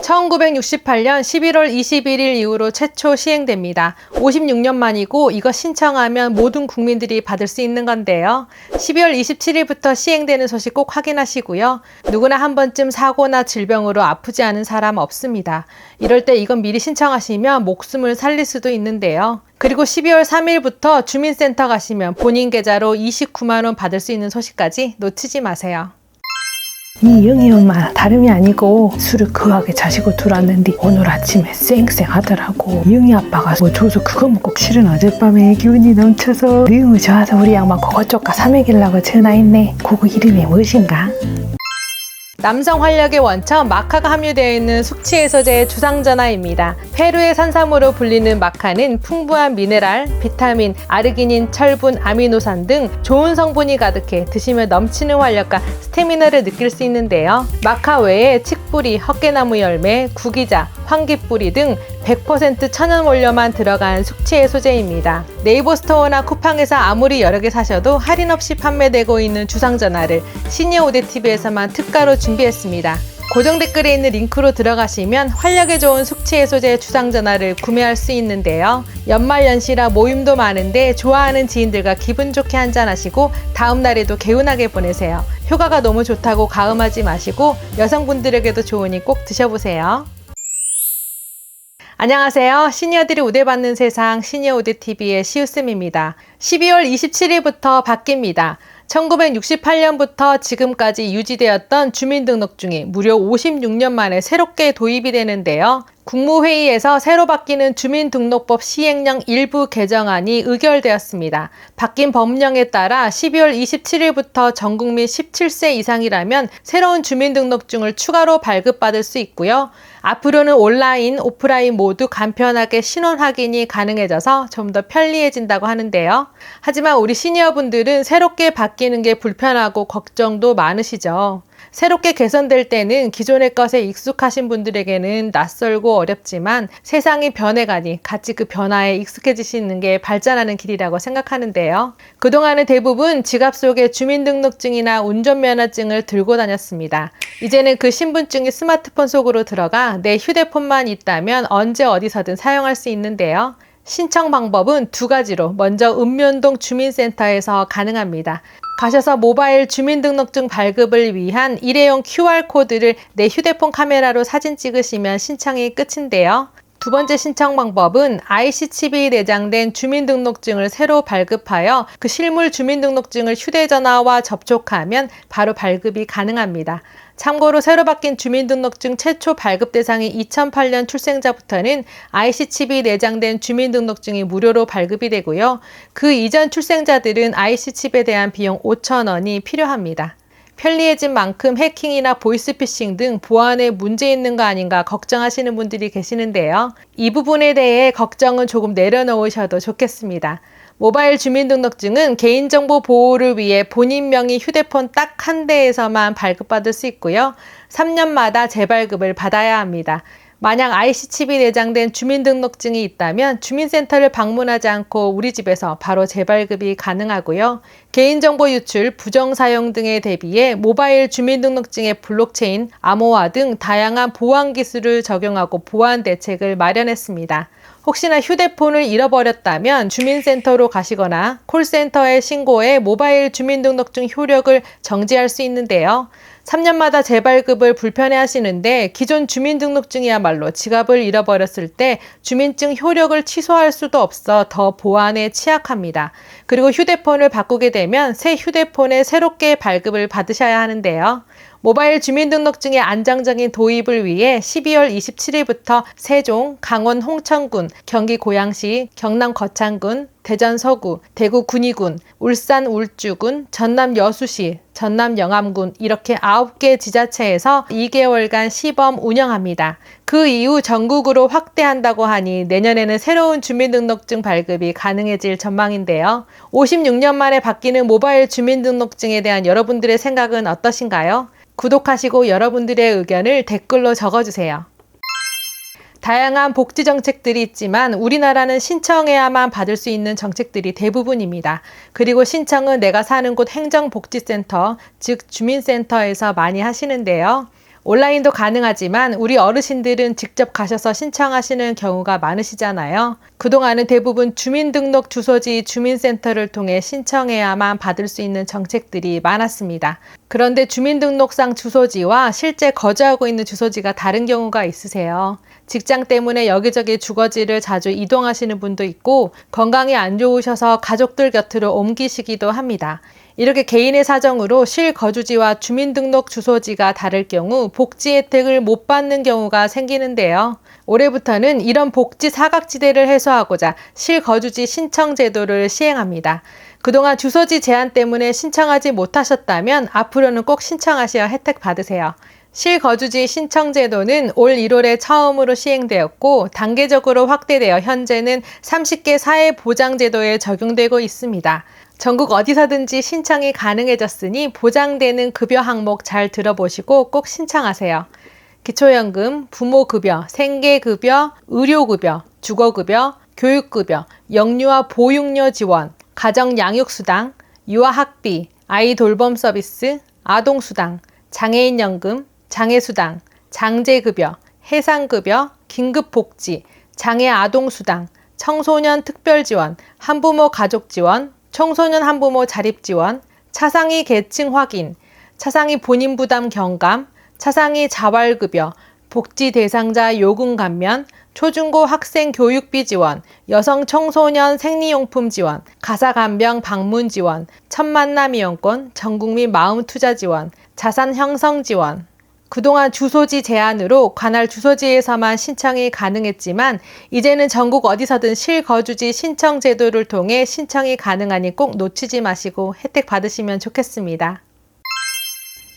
1968년 11월 21일 이후로 최초 시행됩니다. 56년 만이고 이거 신청하면 모든 국민들이 받을 수 있는 건데요. 12월 27일부터 시행되는 소식 꼭 확인하시고요. 누구나 한 번쯤 사고나 질병으로 아프지 않은 사람 없습니다. 이럴 때 이건 미리 신청하시면 목숨을 살릴 수도 있는데요. 그리고 12월 3일부터 주민센터 가시면 본인 계좌로 29만 원 받을 수 있는 소식까지 놓치지 마세요. 이 영희 엄마 다름이 아니고 술을 거하게 자시고 들어왔는데 오늘 아침에 쌩쌩하더라고. 영희 아빠가 뭐 줘서 그거 먹고 실은 어젯밤에 기운이 넘쳐서 너무 좋아서 우리 양반 그거 쪽가 사 먹이려고 전화했네. 그거 이름이 무엇인가? 남성 활력의 원천 마카가 함유되어 있는 숙취해소제 주상전화입니다. 페루의 산삼으로 불리는 마카는 풍부한 미네랄, 비타민, 아르기닌, 철분, 아미노산 등 좋은 성분이 가득해 드시면 넘치는 활력과 스태미나를 느낄 수 있는데요. 마카 외에 칡뿌리, 헛개나무 열매, 구기자, 황기뿌리 등 100% 천연 원료만 들어간 숙취해소제입니다. 네이버 스토어나 쿠팡에서 아무리 여러 개 사셔도 할인 없이 판매되고 있는 주상전화를 시니어 우대TV에서만 특가로 준비했습니다. 고정 댓글에 있는 링크로 들어가시면 활력에 좋은 숙취해소제 주상전화를 구매할 수 있는데요. 연말연시라 모임도 많은데 좋아하는 지인들과 기분 좋게 한잔하시고 다음날에도 개운하게 보내세요. 효과가 너무 좋다고 가음하지 마시고 여성분들에게도 좋으니 꼭 드셔보세요. 안녕하세요. 시니어들이 우대받는 세상 시니어 우대TV의 시우쌤입니다. 12월 27일부터 바뀝니다. 1968년부터 지금까지 유지되었던 주민등록증이 무려 56년 만에 새롭게 도입이 되는데요. 국무회의에서 새로 바뀌는 주민등록법 시행령 일부 개정안이 의결되었습니다. 바뀐 법령에 따라 12월 27일부터 전국민 17세 이상이라면 새로운 주민등록증을 추가로 발급받을 수 있고요. 앞으로는 온라인, 오프라인 모두 간편하게 신원 확인이 가능해져서 좀 더 편리해진다고 하는데요. 하지만 우리 시니어분들은 새롭게 바뀌는 게 불편하고 걱정도 많으시죠. 새롭게 개선될 때는 기존의 것에 익숙하신 분들에게는 낯설고 어렵지만 세상이 변해가니 같이 그 변화에 익숙해지시는 게 발전하는 길이라고 생각하는데요. 그동안은 대부분 지갑 속에 주민등록증이나 운전면허증을 들고 다녔습니다. 이제는 그 신분증이 스마트폰 속으로 들어가 내 휴대폰만 있다면 언제 어디서든 사용할 수 있는데요. 신청 방법은 두 가지로 먼저 읍면동 주민센터에서 가능합니다. 가셔서 모바일 주민등록증 발급을 위한 일회용 QR코드를 내 휴대폰 카메라로 사진 찍으시면 신청이 끝인데요. 두 번째 신청 방법은 IC칩이 내장된 주민등록증을 새로 발급하여 그 실물 주민등록증을 휴대전화와 접촉하면 바로 발급이 가능합니다. 참고로 새로 바뀐 주민등록증 최초 발급 대상이 2008년 출생자부터는 IC칩이 내장된 주민등록증이 무료로 발급이 되고요. 그 이전 출생자들은 IC칩에 대한 비용 5,000원이 필요합니다. 편리해진 만큼 해킹이나 보이스피싱 등 보안에 문제 있는 거 아닌가 걱정하시는 분들이 계시는데요. 이 부분에 대해 걱정은 조금 내려놓으셔도 좋겠습니다. 모바일 주민등록증은 개인정보 보호를 위해 본인 명의 휴대폰 딱 한 대에서만 발급받을 수 있고요. 3년마다 재발급을 받아야 합니다. 만약 IC칩이 내장된 주민등록증이 있다면 주민센터를 방문하지 않고 우리 집에서 바로 재발급이 가능하고요. 개인정보 유출, 부정사용 등에 대비해 모바일 주민등록증의 블록체인, 암호화 등 다양한 보안 기술을 적용하고 보안 대책을 마련했습니다. 혹시나 휴대폰을 잃어버렸다면 주민센터로 가시거나 콜센터에 신고해 모바일 주민등록증 효력을 정지할 수 있는데요. 3년마다 재발급을 불편해하시는데 기존 주민등록증이야말로 지갑을 잃어버렸을 때 주민증 효력을 취소할 수도 없어 더 보안에 취약합니다. 그리고 휴대폰을 바꾸게 되면 새 휴대폰에 새롭게 발급을 받으셔야 하는데요. 모바일 주민등록증의 안정적인 도입을 위해 12월 27일부터 세종, 강원 홍천군, 경기 고양시, 경남 거창군, 대전 서구, 대구 군위군, 울산 울주군, 전남 여수시, 전남 영암군 이렇게 9개 지자체에서 2개월간 시범 운영합니다. 그 이후 전국으로 확대한다고 하니 내년에는 새로운 주민등록증 발급이 가능해질 전망인데요. 56년 만에 바뀌는 모바일 주민등록증에 대한 여러분들의 생각은 어떠신가요? 구독하시고 여러분들의 의견을 댓글로 적어주세요. 다양한 복지 정책들이 있지만 우리나라는 신청해야만 받을 수 있는 정책들이 대부분입니다. 그리고 신청은 내가 사는 곳 행정복지센터, 즉 주민센터에서 많이 하시는데요. 온라인도 가능하지만 우리 어르신들은 직접 가셔서 신청하시는 경우가 많으시잖아요. 그동안은 대부분 주민등록 주소지 주민센터를 통해 신청해야만 받을 수 있는 정책들이 많았습니다. 그런데 주민등록상 주소지와 실제 거주하고 있는 주소지가 다른 경우가 있으세요. 직장 때문에 여기저기 주거지를 자주 이동하시는 분도 있고 건강이 안 좋으셔서 가족들 곁으로 옮기시기도 합니다. 이렇게 개인의 사정으로 실거주지와 주민등록 주소지가 다를 경우 복지 혜택을 못 받는 경우가 생기는데요. 올해부터는 이런 복지 사각지대를 해소하고자 실거주지 신청 제도를 시행합니다. 그동안 주소지 제한 때문에 신청하지 못하셨다면 앞으로는 꼭 신청하셔야 혜택 받으세요. 실거주지 신청 제도는 올 1월에 처음으로 시행되었고 단계적으로 확대되어 현재는 30개 사회보장제도에 적용되고 있습니다. 전국 어디서든지 신청이 가능해졌으니 보장되는 급여 항목 잘 들어보시고 꼭 신청하세요. 기초연금, 부모급여, 생계급여, 의료급여, 주거급여, 교육급여, 영유아 보육료 지원, 가정양육수당, 유아학비, 아이돌봄 서비스, 아동수당, 장애인연금, 장애수당, 장제급여, 해상급여, 긴급복지, 장애아동수당, 청소년 특별지원, 한부모 가족지원, 청소년 한부모 자립지원, 차상위 계층 확인, 차상위 본인부담 경감, 차상위 자활급여, 복지 대상자 요금 감면, 초중고 학생 교육비 지원, 여성 청소년 생리용품 지원, 가사간병 방문 지원, 첫 만남 이용권, 전국민 마음투자 지원, 자산 형성 지원. 그동안 주소지 제한으로 관할 주소지에서만 신청이 가능했지만 이제는 전국 어디서든 실거주지 신청 제도를 통해 신청이 가능하니 꼭 놓치지 마시고 혜택 받으시면 좋겠습니다.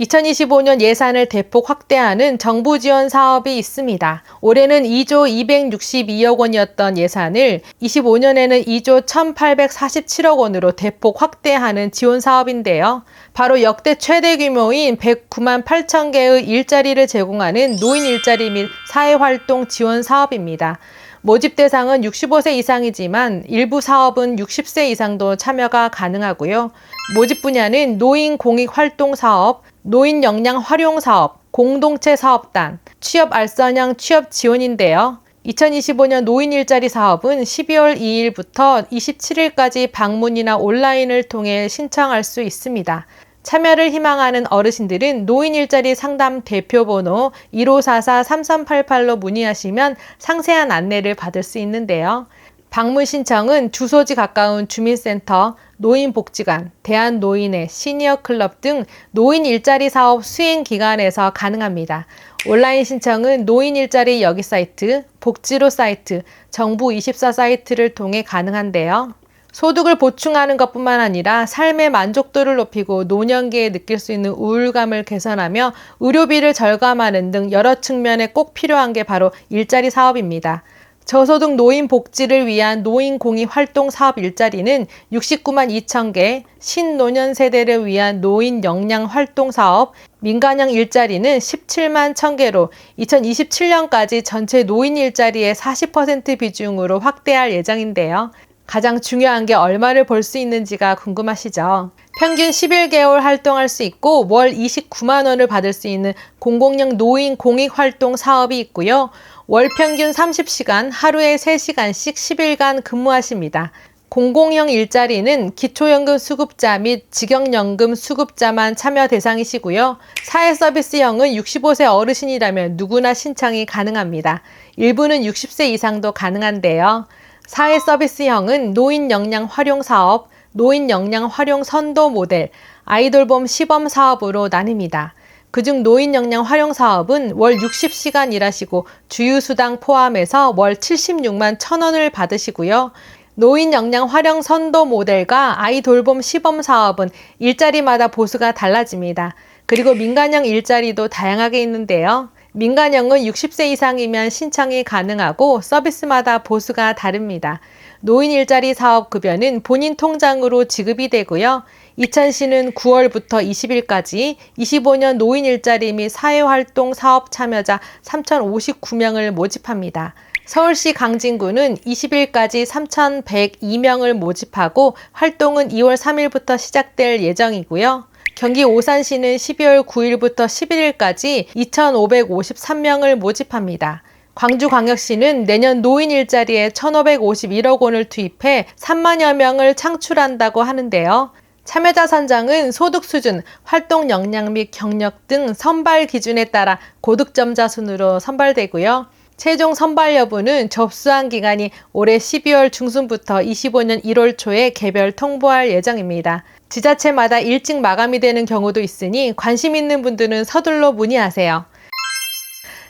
2025년 예산을 대폭 확대하는 정부 지원 사업이 있습니다. 올해는 2조 262억 원이었던 예산을 25년에는 2조 1847억 원으로 대폭 확대하는 지원 사업인데요. 바로 역대 최대 규모인 109만 8천 개의 일자리를 제공하는 노인 일자리 및 사회활동 지원 사업입니다. 모집 대상은 65세 이상이지만 일부 사업은 60세 이상도 참여가 가능하고요. 모집 분야는 노인 공익활동 사업, 노인 역량 활용 사업, 공동체 사업단, 취업 알선형 취업 지원인데요. 2025년 노인 일자리 사업은 12월 2일부터 27일까지 방문이나 온라인을 통해 신청할 수 있습니다. 참여를 희망하는 어르신들은 노인 일자리 상담 대표번호 1544-3388로 문의하시면 상세한 안내를 받을 수 있는데요. 방문 신청은 주소지 가까운 주민센터, 노인복지관, 대한노인회, 시니어클럽 등 노인 일자리 사업 수행 기관에서 가능합니다. 온라인 신청은 노인 일자리 여기 사이트, 복지로 사이트, 정부24 사이트를 통해 가능한데요. 소득을 보충하는 것뿐만 아니라 삶의 만족도를 높이고 노년기에 느낄 수 있는 우울감을 개선하며 의료비를 절감하는 등 여러 측면에 꼭 필요한 게 바로 일자리 사업입니다. 저소득 노인 복지를 위한 노인 공익 활동 사업 일자리는 69만 2천 개, 신노년 세대를 위한 노인 역량 활동 사업, 민간형 일자리는 17만 1천 개로 2027년까지 전체 노인 일자리의 40% 비중으로 확대할 예정인데요. 가장 중요한 게 얼마를 벌 수 있는지가 궁금하시죠? 평균 11개월 활동할 수 있고 월 29만 원을 받을 수 있는 공공형 노인 공익활동 사업이 있고요. 월 평균 30시간, 하루에 3시간씩 10일간 근무하십니다. 공공형 일자리는 기초연금 수급자 및 직영연금 수급자만 참여 대상이시고요. 사회서비스형은 65세 어르신이라면 누구나 신청이 가능합니다. 일부는 60세 이상도 가능한데요. 사회서비스형은 노인 역량 활용 사업, 노인 역량 활용 선도 모델, 아이돌봄 시범 사업으로 나뉩니다. 그중 노인 역량 활용 사업은 월 60시간 일하시고 주유수당 포함해서 월 76만 1천 원을 받으시고요. 노인 역량 활용 선도 모델과 아이돌봄 시범 사업은 일자리마다 보수가 달라집니다. 그리고 민간형 일자리도 다양하게 있는데요. 민간형은 60세 이상이면 신청이 가능하고 서비스마다 보수가 다릅니다. 노인 일자리 사업 급여는 본인 통장으로 지급이 되고요. 이천시는 9월부터 20일까지 25년 노인 일자리 및 사회활동 사업 참여자 3,059명을 모집합니다. 서울시 강진구는 20일까지 3,102명을 모집하고 활동은 2월 3일부터 시작될 예정이고요. 경기 오산시는 12월 9일부터 11일까지 2,553명을 모집합니다. 광주광역시는 내년 노인 일자리에 1,551억 원을 투입해 3만여 명을 창출한다고 하는데요. 참여자 선정은 소득 수준, 활동 역량 및 경력 등 선발 기준에 따라 고득점자 순으로 선발되고요. 최종 선발 여부는 접수한 기간이 올해 12월 중순부터 25년 1월 초에 개별 통보할 예정입니다. 지자체마다 일찍 마감이 되는 경우도 있으니 관심 있는 분들은 서둘러 문의하세요.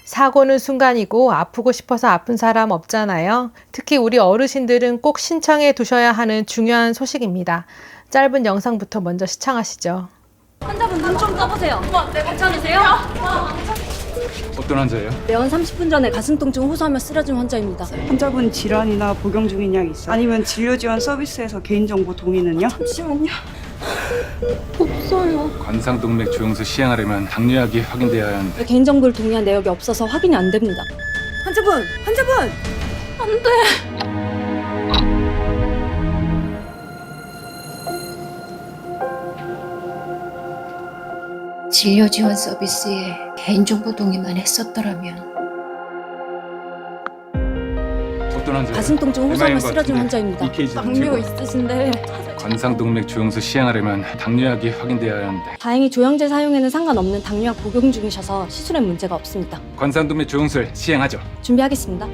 사고는 순간이고 아프고 싶어서 아픈 사람 없잖아요. 특히 우리 어르신들은 꼭 신청해 두셔야 하는 중요한 소식입니다. 짧은 영상부터 먼저 시청하시죠. 환자분 눈 좀 떠보세요. 괜찮으세요? 어떤 환자예요? 매원 30분 전에 가슴 통증 호소하며 쓰러진 환자입니다. 환자분 질환이나 복용 중인 약 있어요? 아니면 진료 지원 서비스에서 개인정보 동의는요? 잠시만요. 없어요. 관상동맥 조영수 시행하려면 당뇨약이 확인돼야 하는데 개인정보를 동의한 내역이 없어서 확인이 안 됩니다. 환자분! 안 돼! 진료 지원 서비스에 개인정보 동의만 했었더라면 어떤 환자예요? 가슴 통증 호소하며 MRI 인 것 쓰러진 같은데. 환자입니다. EKG 좀 당뇨 찍어. 있으신데 관상동맥 조영수 시행하려면 당뇨약이 확인돼야 하는데 다행히 조영제 사용에는 상관없는 당뇨약 복용 중이셔서 시술에 문제가 없습니다. 관상동맥 조영수를 시행하죠. 준비하겠습니다.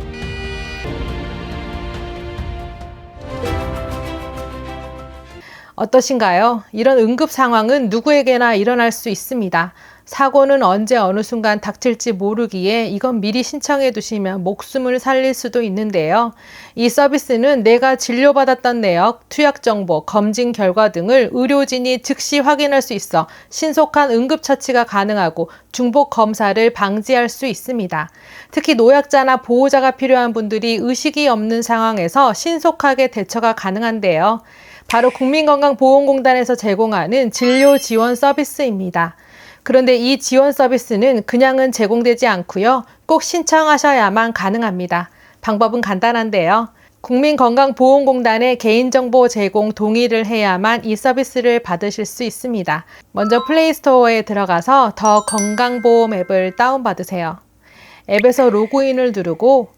어떠신가요? 이런 응급 상황은 누구에게나 일어날 수 있습니다. 사고는 언제 어느 순간 닥칠지 모르기에 이건 미리 신청해 두시면 목숨을 살릴 수도 있는데요. 이 서비스는 내가 진료받았던 내역, 투약 정보, 검진 결과 등을 의료진이 즉시 확인할 수 있어 신속한 응급처치가 가능하고 중복 검사를 방지할 수 있습니다. 특히 노약자나 보호자가 필요한 분들이 의식이 없는 상황에서 신속하게 대처가 가능한데요. 바로 국민건강보험공단에서 제공하는 진료 지원 서비스입니다. 그런데 이 지원 서비스는 그냥은 제공되지 않고요. 꼭 신청하셔야만 가능합니다. 방법은 간단한데요. 국민건강보험공단의 개인정보 제공 동의를 해야만 이 서비스를 받으실 수 있습니다. 먼저 플레이스토어에 들어가서 더 건강보험 앱을 다운받으세요. 앱에서 로그인을 누르고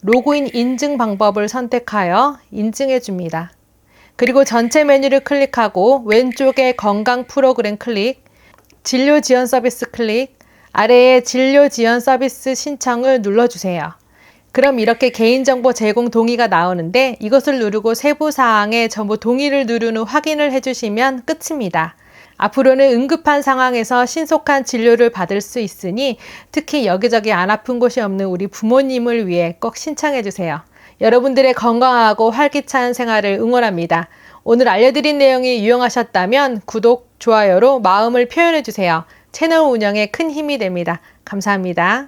로그인 인증 방법을 선택하여 인증해 줍니다. 그리고 전체 메뉴를 클릭하고 왼쪽에 건강 프로그램 클릭, 진료 지원 서비스 클릭, 아래에 진료 지원 서비스 신청을 눌러주세요. 그럼 이렇게 개인정보 제공 동의가 나오는데 이것을 누르고 세부 사항에 전부 동의를 누른 후 확인을 해주시면 끝입니다. 앞으로는 응급한 상황에서 신속한 진료를 받을 수 있으니 특히 여기저기 안 아픈 곳이 없는 우리 부모님을 위해 꼭 신청해주세요. 여러분들의 건강하고 활기찬 생활을 응원합니다. 오늘 알려드린 내용이 유용하셨다면 구독, 좋아요로 마음을 표현해주세요. 채널 운영에 큰 힘이 됩니다. 감사합니다.